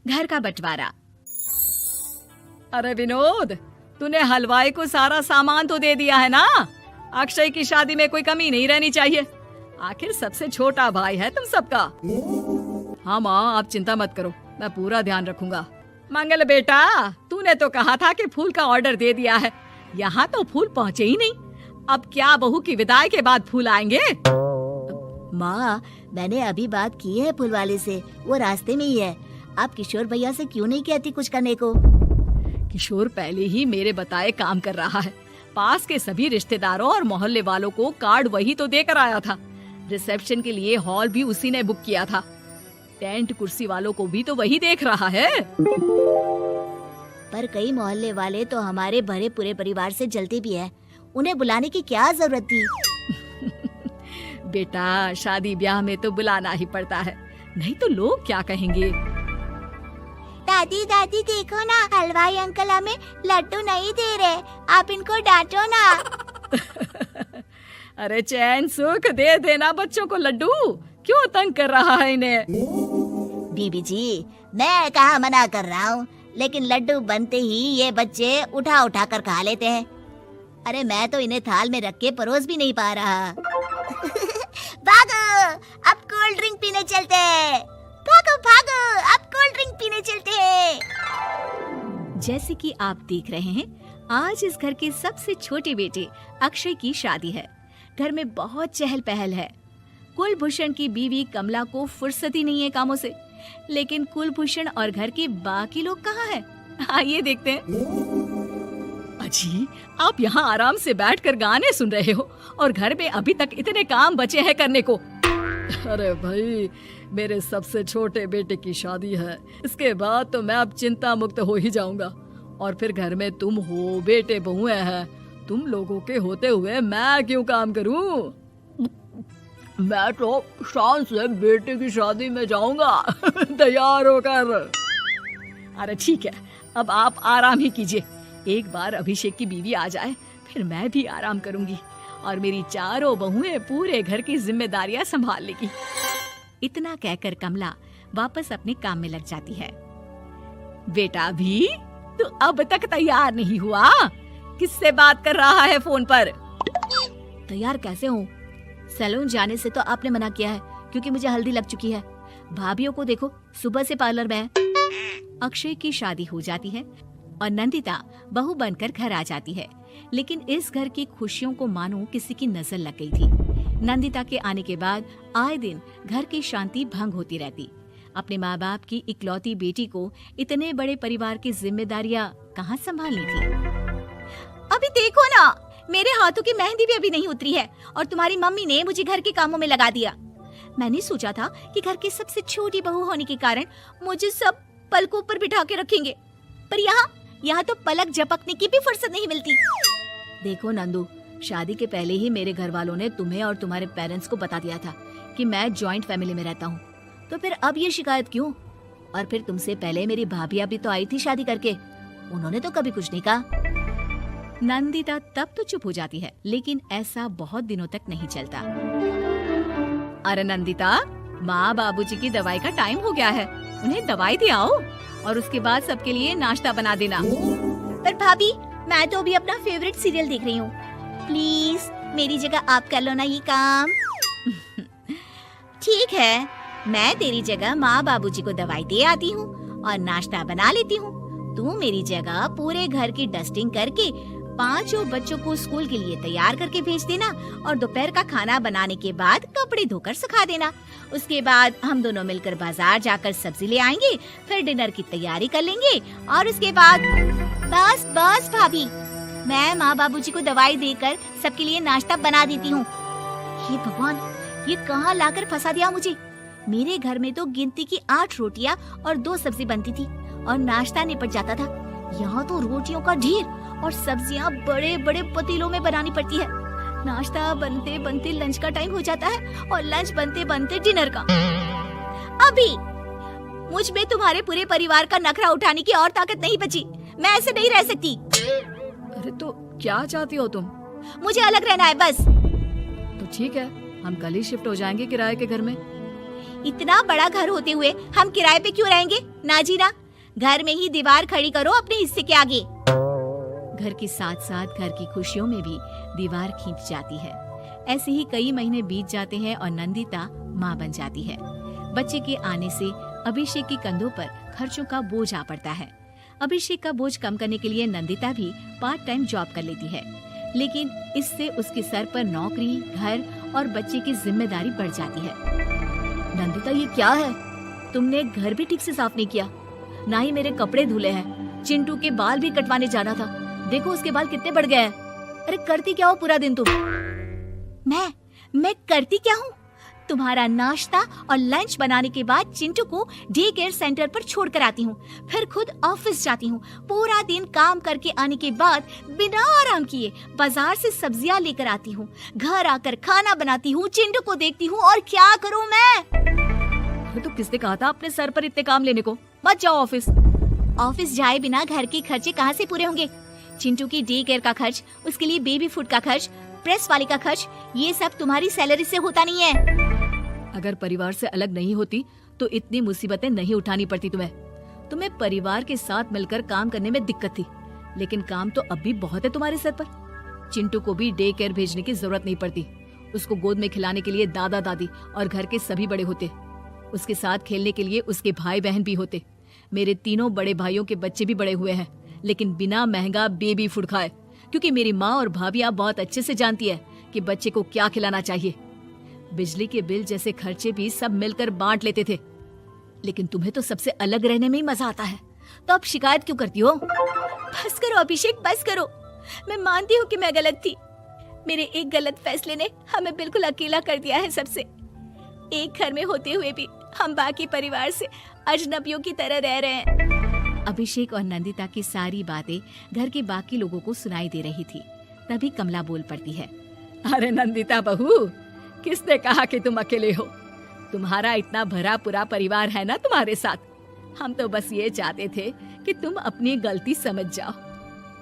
घर का बंटवारा। अरे विनोद, तूने हलवाई को सारा सामान तो दे दिया है ना? अक्षय की शादी में कोई कमी नहीं रहनी चाहिए। आखिर सबसे छोटा भाई है तुम सबका। हाँ माँ, आप चिंता मत करो, मैं पूरा ध्यान रखूंगा। मंगल बेटा, तूने तो कहा था कि फूल का ऑर्डर दे दिया है, यहाँ तो फूल पहुँचे ही नहीं। अब क्या बहू की विदाई के बाद फूल आएंगे? माँ, मैंने अभी बात की है फूल वाले से, वो रास्ते में ही है। आप किशोर भैया से क्यों नहीं कहती कुछ करने को? किशोर पहले ही मेरे बताए काम कर रहा है। पास के सभी रिश्तेदारों और मोहल्ले वालों को कार्ड वही तो देकर आया था। रिसेप्शन के लिए हॉल भी उसी ने बुक किया था। टेंट कुर्सी वालों को भी तो वही देख रहा है। पर कई मोहल्ले वाले तो हमारे भरे पूरे परिवार से जलते भी है, उन्हें बुलाने की क्या जरूरत थी? बेटा, शादी ब्याह में तो बुलाना ही पड़ता है, नहीं तो लोग क्या कहेंगे। दादी दादी देखो ना, हलवाई अंकल हमें लड्डू नहीं दे रहे, आप इनको डांटो ना। अरे चैन सुख दे देना बच्चों को लड्डू, क्यों तंग कर रहा है इन्हें? बीबी जी, मैं कहाँ मना कर रहा हूँ, लेकिन लड्डू बनते ही ये बच्चे उठा उठा कर खा लेते हैं। अरे मैं तो इन्हें थाल में रख के परोस भी नहीं पा रहा। भागो, अब कोल्ड ड्रिंक पीने चलते हैं। भागो भागो, अब कोल्ड ड्रिंक पीने चलते हैं। जैसे कि आप देख रहे हैं, आज इस घर के सबसे छोटे बेटे अक्षय की शादी है। घर में बहुत चहल पहल है। कुलभूषण की बीवी कमला को फुर्सत ही नहीं है कामों से, लेकिन कुलभूषण और घर के बाकी लोग कहाँ हैं? आइए देखते हैं। अजी, आप यहाँ आराम से बैठकर गाने सुन रहे हो और घर में अभी तक इतने काम बचे हैं करने को। अरे भाई, मेरे सबसे छोटे बेटे की शादी है, इसके बाद तो मैं अब चिंता मुक्त हो ही जाऊंगा। और फिर घर में तुम हो, बेटे बहुएं हैं, तुम लोगों के होते हुए मैं क्यों काम करूं? मैं तो शान से बेटे की शादी में जाऊंगा तैयार होकर। अरे ठीक है, अब आप आराम ही कीजिए। एक बार अभिषेक की बीवी आ जाए, फिर मैं भी आराम करूंगी और मेरी चारों बहुएं पूरे घर की जिम्मेदारियां संभाल लेगी। इतना कहकर कमला वापस अपने काम में लग जाती है। बेटा भी, तू अब तक तैयार नहीं हुआ? किससे बात कर रहा है फोन पर? तैयार कैसे हूँ? सैलून जाने से तो आपने मना किया है, क्योंकि मुझे हल्दी लग चुकी है। भाभीियों को देखो, सुबह से पार्लर में है। अक्षय की शादी हो जाती है और नंदिता बहू बनकर घर आ जाती है, लेकिन इस घर की खुशियों को मानो किसी की नजर लग गई थी। नंदिता के आने के बाद आए दिन घर की शांति भंग होती रहती। अपने माँ बाप की इकलौती बेटी को इतने बड़े परिवार की जिम्मेदारियां कहाँ संभालनी थी? अभी देखो ना, मेरे हाथों की मेहंदी भी अभी नहीं उतरी है और तुम्हारी मम्मी ने मुझे घर के कामों में लगा दिया। मैंने सोचा था कि घर की सबसे छोटी बहू होने के कारण मुझे सब पलकों पर बिठा के रखेंगे, पर यहाँ तो पलक झपकने की भी फुर्सत नहीं मिलती। देखो नंदू, शादी के पहले ही मेरे घर वालों ने तुम्हें और तुम्हारे पेरेंट्स को बता दिया था कि मैं जॉइंट फैमिली में रहता हूँ, तो फिर अब ये शिकायत क्यों? और फिर तुमसे पहले मेरी भाभियाँ भी तो आई थी शादी करके, उन्होंने तो कभी कुछ नहीं कहा। नंदिता तब तो चुप हो जाती है, लेकिन ऐसा बहुत दिनों तक नहीं चलता। अरे नंदिता, माँ बाबूजी की दवाई का टाइम हो गया है, उन्हें दवाई दे आओ और उसके बाद सबके लिए नाश्ता बना देना। पर भाभी, मैं तो अभी अपना फेवरेट सीरियल देख रही हूँ, प्लीज मेरी जगह आप कर लो ना ये काम। ठीक है, मैं तेरी जगह माँ बाबूजी को दवाई दे आती हूँ और नाश्ता बना लेती हूँ। तू मेरी जगह पूरे घर की डस्टिंग करके 5 बच्चों को स्कूल के लिए तैयार करके भेज देना और दोपहर का खाना बनाने के बाद कपड़े धोकर सुखा देना। उसके बाद हम दोनों मिलकर बाजार जाकर सब्जी ले आएंगे, फिर डिनर की तैयारी कर लेंगे और उसके बाद बस बस भाभी, मैं माँ बाबूजी को दवाई देकर सबके लिए नाश्ता बना देती हूँ। हे भगवान, ये कहाँ लाकर फंसा दिया मुझे। मेरे घर में तो गिनती की 8 रोटियाँ और 2 सब्जी बनती थी और नाश्ता निपट जाता था। यहाँ तो रोटियों का ढेर और सब्जियाँ बड़े बड़े पतीलों में बनानी पड़ती है। नाश्ता बनते बनते लंच का टाइम हो जाता है और लंच बनते बनते डिनर का। अभी मुझ में तुम्हारे पूरे परिवार का नखरा उठाने की और ताकत नहीं बची। मैं ऐसे नहीं रह सकती। अरे तो क्या चाहती हो तुम? मुझे अलग रहना है बस। तो ठीक है, हम कल ही शिफ्ट हो जाएंगे किराए के घर में। इतना बड़ा घर होते हुए हम किराए पे क्यों रहेंगे? ना जी ना, घर में ही दीवार खड़ी करो अपने हिस्से के आगे। घर के साथ साथ घर की खुशियों में भी दीवार खींच जाती है। ऐसे ही कई महीने बीत जाते हैं और नंदिता माँ बन जाती है। बच्चे के आने से अभिषेक के कंधों पर खर्चों का बोझ आ पड़ता है। अभिषेक का बोझ कम करने के लिए नंदिता भी पार्ट टाइम जॉब कर लेती है, लेकिन इससे उसके सर पर नौकरी, घर और बच्चे की जिम्मेदारी बढ़ जाती है। नंदिता, ये क्या है? तुमने घर भी ठीक से साफ नहीं किया, ना ही मेरे कपड़े धुले हैं। चिंटू के बाल भी कटवाने जाना था, देखो उसके बाल कितने बढ़ गए हैं। अरे करती क्या हो पूरा दिन तुम? मैं करती क्या हूँ? तुम्हारा नाश्ता और लंच बनाने के बाद चिंटू को डे केयर सेंटर पर छोड़ कर आती हूँ, फिर खुद ऑफिस जाती हूँ। पूरा दिन काम करके आने के बाद बिना आराम किए बाजार से सब्जियाँ लेकर आती हूँ, घर आकर खाना बनाती हूँ, चिंटू को देखती हूँ, और क्या करूँ मैं? तो किसने कहा था अपने सर पर इतने काम लेने को? मत जाओ ऑफिस। ऑफिस जाए बिना घर के खर्चे कहाँ से पूरे होंगे? चिंटू की डे केयर का खर्च, उसके लिए बेबी फूड का खर्च, प्रेस वाले का खर्च, ये सब तुम्हारी सैलरी से होता नहीं है। अगर परिवार से अलग नहीं होती तो इतनी मुसीबतें नहीं उठानी पड़ती तुम्हें परिवार के साथ मिलकर काम करने में दिक्कत थी, लेकिन काम तो अब भी बहुत है तुम्हारे सर पर। चिंटू को भी डे केयर भेजने की जरूरत नहीं पड़ती, उसको गोद में खिलाने के लिए दादा दादी और घर के सभी बड़े होते, उसके साथ खेलने के लिए उसके भाई बहन भी होते। मेरे तीनों बड़े भाइयों के बच्चे भी बड़े हुए हैं, लेकिन बिना महंगा बेबी फूड खाए, क्योंकि मेरी माँ और भाभियाँ बहुत अच्छे से जानती है कि बच्चे को क्या खिलाना चाहिए। बिजली के बिल जैसे खर्चे भी सब मिलकर बांट लेते थे, लेकिन तुम्हें तो सबसे अलग रहने में ही मजा आता है, तो अब शिकायत क्यों करती हो? बस करो अभिषेक, बस करो। मैं मानती हूँ कि मैं गलत थी। मेरे एक गलत फैसले ने हमें बिल्कुल अकेला कर दिया है सबसे। एक घर में होते हुए भी हम बाकी परिवार से अजनबियों की तरह रह रहे हैं। अभिषेक और नंदिता की सारी बातें घर के बाकी लोगों को सुनाई दे रही थी। तभी कमला बोल पड़ती है, अरे नंदिता बहू, किसने कहा कि तुम अकेले हो? तुम्हारा इतना भरा पूरा परिवार है ना तुम्हारे साथ। हम तो बस ये चाहते थे कि तुम अपनी गलती समझ जाओ।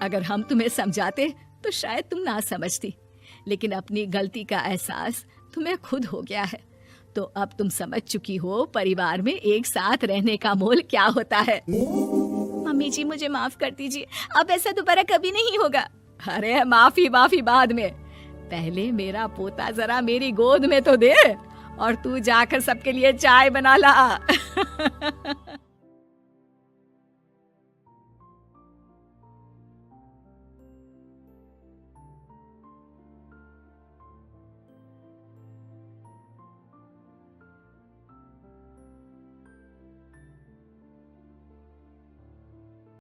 अगर हम तुम्हें समझाते तो शायद तुम ना समझती, लेकिन अपनी गलती का एहसास तुम्हें खुद हो गया है, तो अब तुम समझ चुकी हो परिवार में एक साथ रहने का मोल क्या होता है। मम्मी जी, मुझे माफ कर दीजिए, अब ऐसा दोबारा कभी नहीं होगा। अरे माफी बाद में, पहले मेरा पोता जरा मेरी गोद में तो दे, और तू जाकर सबके लिए चाय बना ला।